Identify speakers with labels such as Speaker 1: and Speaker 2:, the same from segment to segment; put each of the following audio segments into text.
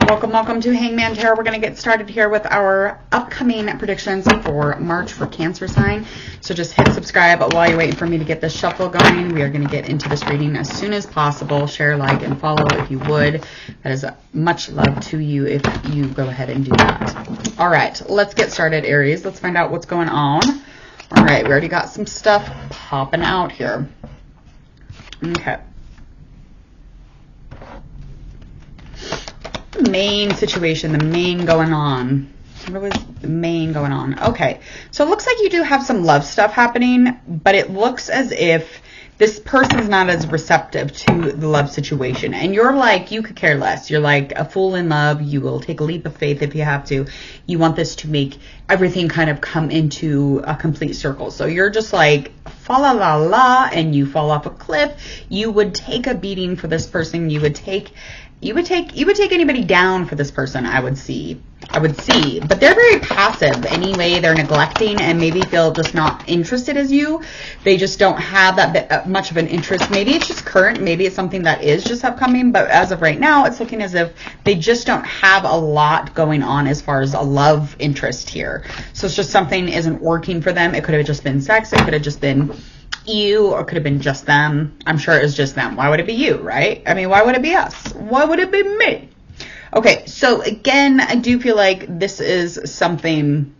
Speaker 1: Welcome to Hangman Tarot. We're going to get started here with our upcoming predictions for March for Cancer sign. So just hit subscribe while you're waiting for me to get this shuffle going. We are going to get into this reading as soon as possible. Share, like, and follow if you would. That is much love to you if you go ahead and do that. All right, let's get started, Aries. Let's find out what's going on. All right, we already got some stuff popping out here. Okay. Main situation, the main going on. What was the main going on? Okay, so it looks like you do have some love stuff happening, but it looks as if this person's not as receptive to the love situation. And you're like, you could care less. You're like a fool in love. You will take a leap of faith if you have to. You want this to make everything kind of come into a complete circle. So you're just like, fa la la la, and you fall off a cliff. You would take a beating for this person. You would take anybody down for this person, I would see, but they're very passive anyway. They're neglecting and maybe feel just not interested as you. They just don't have that much of an interest. Maybe it's just current. Maybe it's something that is just upcoming, but as of right now, it's looking as if they just don't have a lot going on as far as a love interest here. So it's just something isn't working for them. It could have just been sex. It could have just been you, or could have been just them. I'm sure it was just them. Why would it be you, right? I mean, why would it be us? Why would it be me? Okay, so again, I do feel like this is something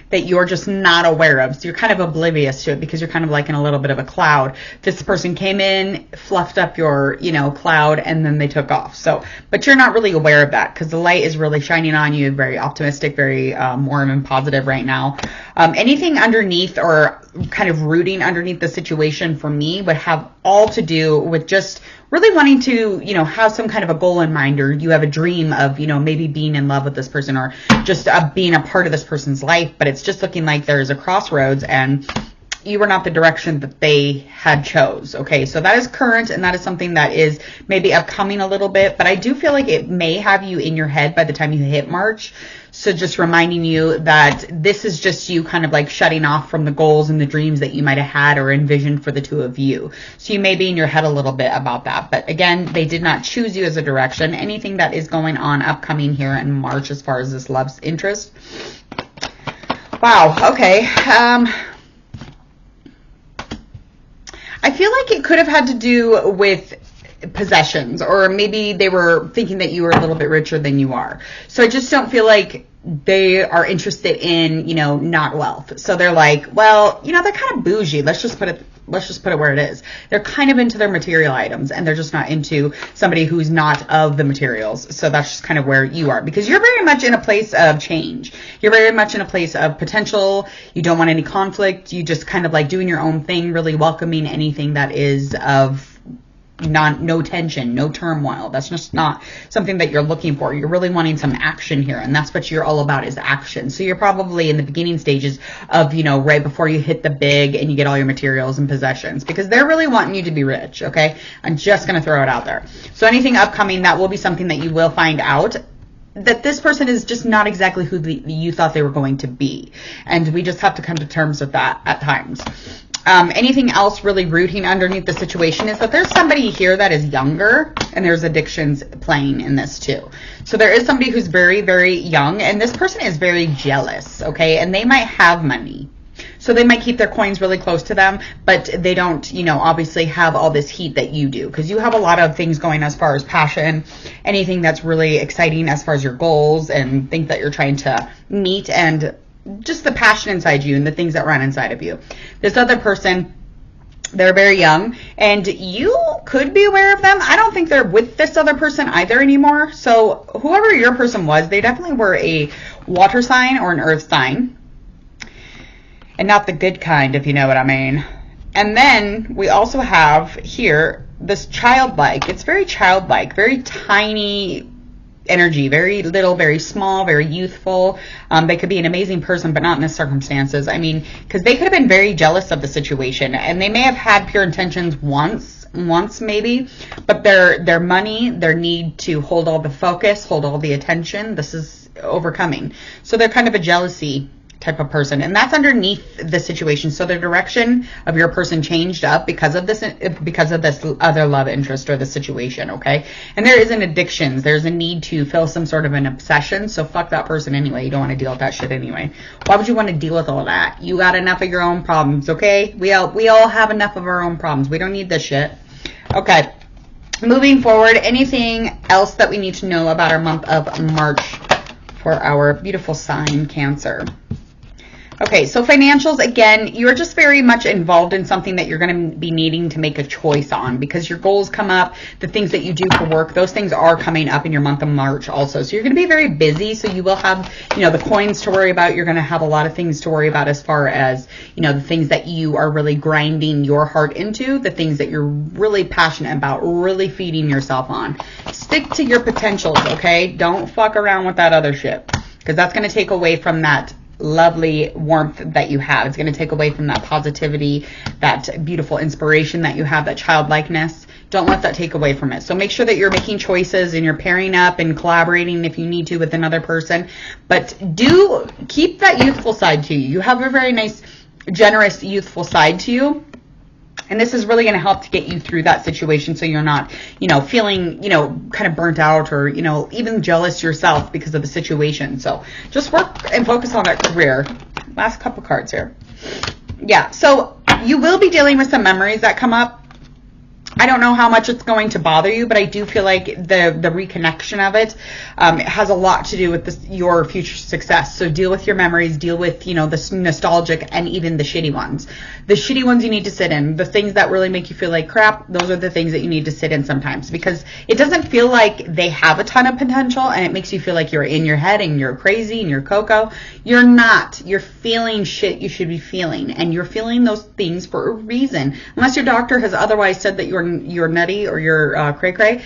Speaker 1: that you're just not aware of. So you're kind of oblivious to it because you're kind of like in a little bit of a cloud. This person came in, fluffed up your, cloud, and then they took off. So, but you're not really aware of that because the light is really shining on you. Very optimistic, very warm and positive right now. Anything underneath or kind of rooting underneath the situation for me would have all to do with just really wanting to, have some kind of a goal in mind, or you have a dream of, maybe being in love with this person, or just being a part of this person's life. But it's just looking like there's a crossroads and you were not the direction that they had chose. Okay, so that is current, and that is something that is maybe upcoming a little bit, but I do feel like it may have you in your head by the time you hit March. So just reminding you that this is just you kind of like shutting off from the goals and the dreams that you might have had or envisioned for the two of you. So you may be in your head a little bit about that. But again, they did not choose you as a direction. Anything that is going on upcoming here in March as far as this love's interest. Wow, okay. I feel like it could have had to do with possessions, or maybe they were thinking that you were a little bit richer than you are. So I just don't feel like they are interested in, not wealth. So they're like, well, they're kind of bougie. Let's just put it where it is. They're kind of into their material items, and they're just not into somebody who's not of the materials. So that's just kind of where you are, because you're very much in a place of change. You're very much in a place of potential. You don't want any conflict. You just kind of like doing your own thing, really welcoming anything that is of no tension, no turmoil. That's just not something that you're looking for. You're really wanting some action here, and that's what you're all about, is action. So you're probably in the beginning stages of, right before you hit the big and you get all your materials and possessions, because they're really wanting you to be rich, okay? I'm just going to throw it out there. So anything upcoming, that will be something that you will find out, that this person is just not exactly who you thought they were going to be. And we just have to come to terms with that at times. Anything else really rooting underneath the situation is that there's somebody here that is younger, and there's addictions playing in this too. So there is somebody who's very, very young, and this person is very jealous, okay? And they might have money. So they might keep their coins really close to them, but they don't, obviously have all this heat that you do, because you have a lot of things going as far as passion, anything that's really exciting as far as your goals and things that you're trying to meet, and just the passion inside you and the things that run inside of you. This other person, they're very young, and you could be aware of them. I don't think they're with this other person either anymore. So whoever your person was, they definitely were a water sign or an earth sign, and not the good kind, if you know what I mean. And then we also have here this childlike. It's very childlike, very tiny energy, very little, very small, very youthful. They could be an amazing person, but not in this circumstances. I mean, because they could have been very jealous of the situation, and they may have had pure intentions once maybe, but their money, their need to hold all the focus, hold all the attention, this is overcoming. So they're kind of a jealousy type of person, and that's underneath the situation. So the direction of your person changed up because of this other love interest or the situation, okay? And there is an addiction. There's a need to fill some sort of an obsession. So fuck that person anyway. You don't want to deal with that shit anyway. Why would you want to deal with all that? You got enough of your own problems, okay? We all have enough of our own problems. We don't need this shit. Okay. Moving forward, anything else that we need to know about our month of March for our beautiful sign, Cancer? Okay, so financials, again, you're just very much involved in something that you're going to be needing to make a choice on because your goals come up, the things that you do for work, those things are coming up in your month of March also. So you're going to be very busy, so you will have, the coins to worry about. You're going to have a lot of things to worry about as far as, the things that you are really grinding your heart into, the things that you're really passionate about, really feeding yourself on. Stick to your potentials, okay? Don't fuck around with that other shit because that's going to take away from that lovely warmth that you have. It's going to take away from that positivity, that beautiful inspiration that you have, that childlikeness. Don't let that take away from it. So make sure that you're making choices and you're pairing up and collaborating if you need to with another person. But do keep that youthful side to you. You have a very nice, generous, youthful side to you. And this is really going to help to get you through that situation so you're not, feeling, kind of burnt out or, even jealous yourself because of the situation. So just work and focus on that career. Last couple cards here. Yeah, so you will be dealing with some memories that come up. I don't know how much it's going to bother you, but I do feel like the reconnection of it has a lot to do with your future success. So deal with your memories, deal with, the nostalgic and even the shitty ones. The shitty ones you need to sit in. The things that really make you feel like crap, those are the things that you need to sit in sometimes because it doesn't feel like they have a ton of potential and it makes you feel like you're in your head and you're crazy and you're cocoa. You're not. You're feeling shit you should be feeling, and you're feeling those things for a reason. Unless your doctor has otherwise said that you're nutty or you're cray-cray,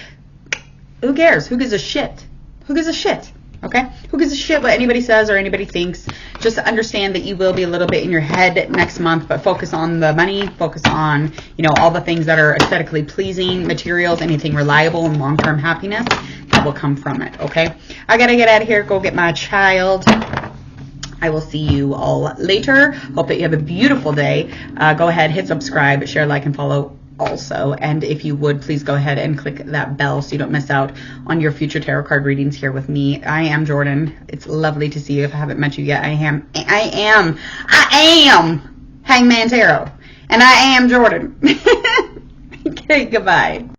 Speaker 1: who cares? Who gives a shit? Who gives a shit? Okay? Who gives a shit what anybody says or anybody thinks? Just understand that you will be a little bit in your head next month, but focus on the money, focus on, all the things that are aesthetically pleasing, materials, anything reliable and long-term happiness that will come from it, okay? I gotta get out of here, go get my child. I will see you all later. Hope that you have a beautiful day. Go ahead, hit subscribe, share, like, and follow also. And if you would, please go ahead and click that bell so you don't miss out on your future tarot card readings here with me. I am Jordan. It's lovely to see you. If I haven't met you yet, I am Hangman Tarot. And I am Jordan. Okay, goodbye.